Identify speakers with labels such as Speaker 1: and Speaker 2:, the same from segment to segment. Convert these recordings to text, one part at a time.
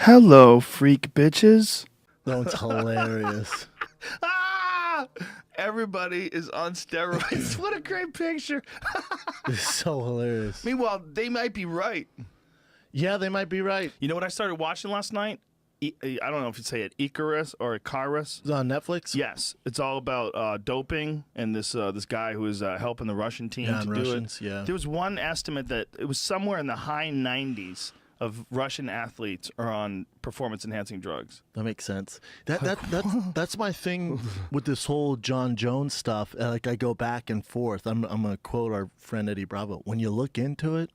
Speaker 1: Hello, freak bitches.
Speaker 2: That one's hilarious.
Speaker 1: Ah! Everybody is on steroids. What a great picture.
Speaker 2: It's so hilarious.
Speaker 1: Meanwhile, they might be right.
Speaker 2: Yeah, they might be right.
Speaker 1: You know what I started watching last night? I don't know if you say it Icarus or Icarus.
Speaker 2: It's on Netflix?
Speaker 1: Yes, it's all about doping and this guy who is helping the Russian team to
Speaker 2: Russians,
Speaker 1: do it.
Speaker 2: yeah.
Speaker 1: There was one estimate that it was somewhere in the high 90s of Russian athletes are on performance-enhancing drugs.
Speaker 2: That makes sense. That's my thing with this whole Jon Jones stuff. Like, I go back and forth. I'm gonna quote our friend Eddie Bravo. When you look into it,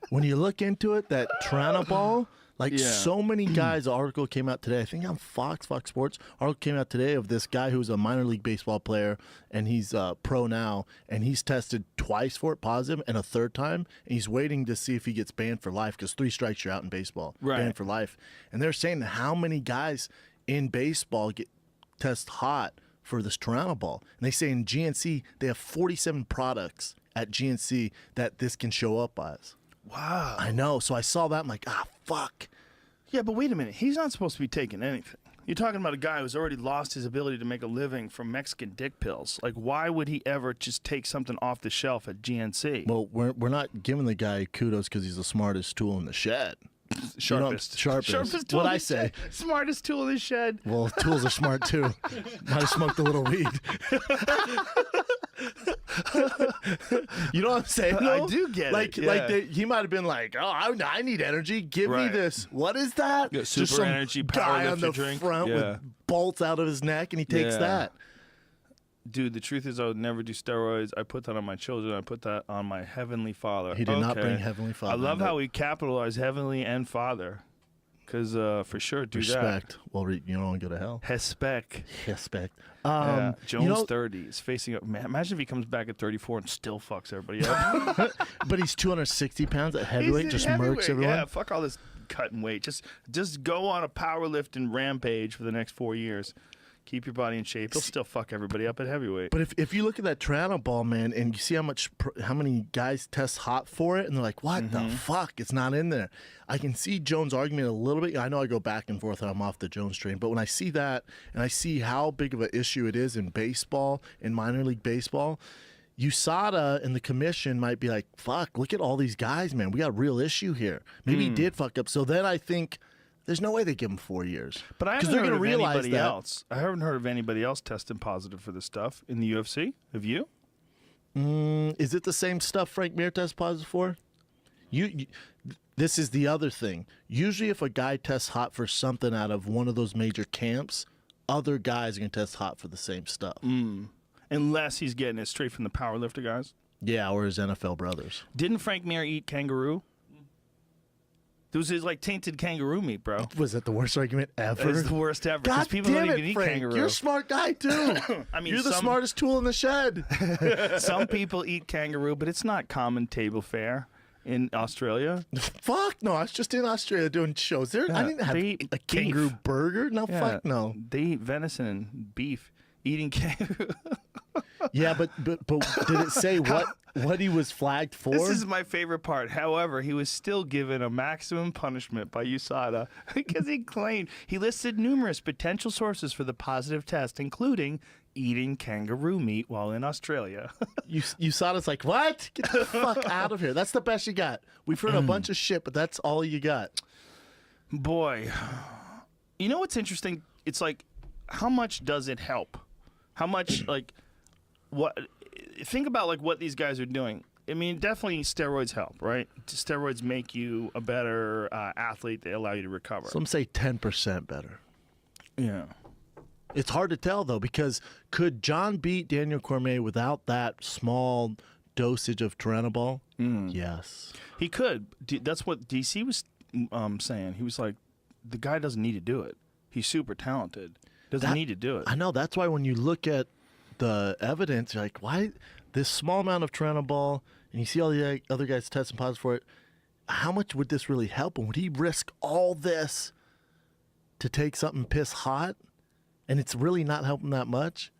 Speaker 2: that Turinabol. Like, so many guys, an article came out today, I think on Fox Sports, article came out today of this guy who's a minor league baseball player, and he's pro now, and he's tested twice for it positive, and a third time, and he's waiting to see if he gets banned for life, because 3 strikes, you're out in baseball, banned for life. And they're saying how many guys in baseball test hot for this Turinabol. And they say in GNC, they have 47 products at GNC that this can show up as.
Speaker 1: Wow.
Speaker 2: I know. So I saw that. I'm like, fuck.
Speaker 1: Yeah, but wait a minute. He's not supposed to be taking anything. You're talking about a guy who's already lost his ability to make a living from Mexican dick pills. Like, why would he ever just take something off the shelf at GNC?
Speaker 2: Well, we're not giving the guy kudos because he's the smartest tool in the shed.
Speaker 1: Sharpest.
Speaker 2: Sharpest.
Speaker 1: tool
Speaker 2: What
Speaker 1: in
Speaker 2: I
Speaker 1: the
Speaker 2: say.
Speaker 1: shed. Smartest tool in the shed.
Speaker 2: Well, tools are smart too. Might have smoked a little weed. You know what I'm saying? Though?
Speaker 1: I do get
Speaker 2: it. He might have been like, "Oh, I need energy. Give me this. What is that?"
Speaker 1: Yeah,
Speaker 2: Just
Speaker 1: super energy
Speaker 2: guy on the
Speaker 1: drink.
Speaker 2: front with bolts out of his neck, and he takes that.
Speaker 1: Dude, the truth is I would never do steroids. I put that on my children. I put that on my Heavenly Father.
Speaker 2: He did not bring Heavenly Father.
Speaker 1: I love how we capitalize Heavenly and Father. Because for sure, do
Speaker 2: Respect. Well, you don't want to go to hell.
Speaker 1: Respect.
Speaker 2: Respect.
Speaker 1: Jones 30 is facing up. Man, imagine if he comes back at 34 and still fucks everybody up.
Speaker 2: But he's 260 pounds at heavyweight, just murks everyone.
Speaker 1: Yeah, fuck all this cutting weight. Just go on a powerlifting rampage for the next 4 years. Keep your body in shape. He'll still fuck everybody up at heavyweight.
Speaker 2: But if you look at that Turinabol, man, and you see how many guys test hot for it, and they're like, what the fuck? It's not in there. I can see Jones' argument a little bit. I know I go back and forth and I'm off the Jones train. But when I see that and I see how big of an issue it is in baseball, in minor league baseball, USADA and the commission might be like, fuck, look at all these guys, man. We got a real issue here. Maybe he did fuck up. So then I think there's no way they give him 4 years.
Speaker 1: But I haven't heard of anybody else. I haven't heard of anybody else testing positive for this stuff in the UFC. Have you?
Speaker 2: Is it the same stuff Frank Mir tests positive for? This is the other thing. Usually if a guy tests hot for something out of one of those major camps, other guys are going to test hot for the same stuff.
Speaker 1: Unless he's getting it straight from the powerlifter guys.
Speaker 2: Yeah, or his NFL brothers.
Speaker 1: Didn't Frank Mir eat kangaroo? It was his, tainted kangaroo meat, bro.
Speaker 2: Was that the worst argument ever?
Speaker 1: It's the worst ever.
Speaker 2: God
Speaker 1: people
Speaker 2: damn
Speaker 1: don't
Speaker 2: it,
Speaker 1: even eat
Speaker 2: Frank.
Speaker 1: kangaroo.
Speaker 2: You're a smart guy, too.
Speaker 1: I mean,
Speaker 2: you're the smartest tool in the shed.
Speaker 1: Some people eat kangaroo, but it's not common table fare in Australia.
Speaker 2: Fuck no. I was just in Australia doing shows there. I didn't have a kangaroo burger. No, fuck no.
Speaker 1: They eat venison and beef. Eating kangaroo.
Speaker 2: Yeah, but did it say what he was flagged for?
Speaker 1: This is my favorite part. However, he was still given a maximum punishment by USADA because he claimed he listed numerous potential sources for the positive test, including eating kangaroo meat while in Australia.
Speaker 2: USADA's like, what? Get the fuck out of here. That's the best you got. We've heard a bunch of shit, but that's all you got.
Speaker 1: Boy, you know what's interesting? It's like, how much does it help? How much, what? Think about, what these guys are doing. I mean, definitely steroids help, right? Steroids make you a better athlete. They allow you to recover.
Speaker 2: Some say 10% better.
Speaker 1: Yeah.
Speaker 2: It's hard to tell, though, because could Jon beat Daniel Cormier without that small dosage of Turinabol? Yes.
Speaker 1: He could. That's what DC was saying. He was like, the guy doesn't need to do it. He's super talented. Doesn't need to do it.
Speaker 2: I know. That's why when you look at the evidence, you're like, why this small amount of Turinabol, and you see all the other guys testing positive for it, how much would this really help him? Would he risk all this to take something piss hot, and it's really not helping that much?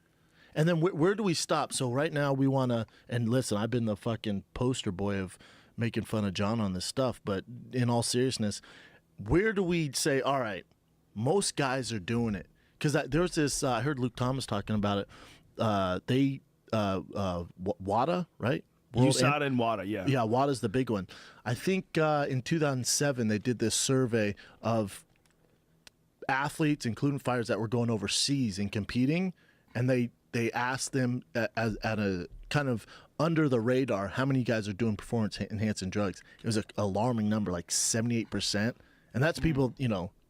Speaker 2: And then where do we stop? So right now we want to, and listen, I've been the fucking poster boy of making fun of Jon on this stuff, but in all seriousness, where do we say, all right, most guys are doing it? Because there's this, I heard Luke Thomas talking about it. WADA, right?
Speaker 1: USADA and WADA, yeah.
Speaker 2: Yeah, WADA's the big one. I think in 2007 they did this survey of athletes, including fighters, that were going overseas and competing, and they asked them at a kind of under the radar how many guys are doing performance enhancing drugs. It was an alarming number, like 78%, and that's people.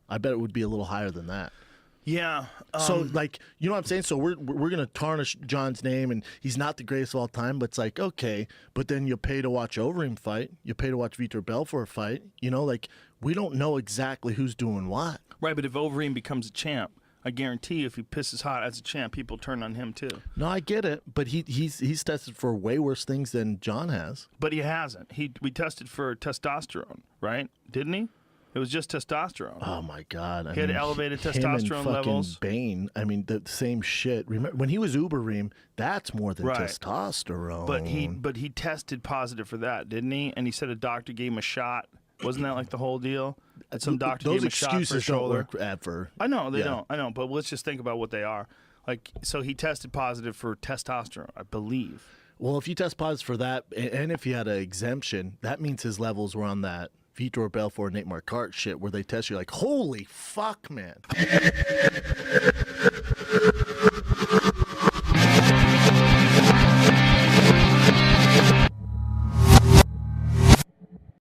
Speaker 2: I bet it would be a little higher than that.
Speaker 1: Yeah.
Speaker 2: So, like, you know what I'm saying? So we're going to tarnish John's name, and he's not the greatest of all time, but it's like, okay, but then you pay to watch Overeem fight. You pay to watch Vitor Belfort fight. Like, we don't know exactly who's doing what.
Speaker 1: Right, but if Overeem becomes a champ, I guarantee you if he pisses hot as a champ, people turn on him too.
Speaker 2: No, I get it, but he's tested for way worse things than John has.
Speaker 1: But he hasn't. We tested for testosterone, right? Didn't he? It was just testosterone.
Speaker 2: Oh my God!
Speaker 1: He had elevated
Speaker 2: him
Speaker 1: testosterone
Speaker 2: and
Speaker 1: levels.
Speaker 2: Bane. I mean, the same shit. Remember when he was Ubereem? That's more than testosterone.
Speaker 1: But he tested positive for that, didn't he? And he said a doctor gave him a shot. Wasn't that like the whole deal? And some doctor gave him a shot for his
Speaker 2: excuses don't
Speaker 1: shoulder.
Speaker 2: work ever.
Speaker 1: I know they don't. I know, but let's just think about what they are. Like, so he tested positive for testosterone, I believe.
Speaker 2: Well, if you test positive for that, and if you had an exemption, that means his levels were on that Vitor Belfort, Nate Marquardt shit, where they test you like, holy fuck, man.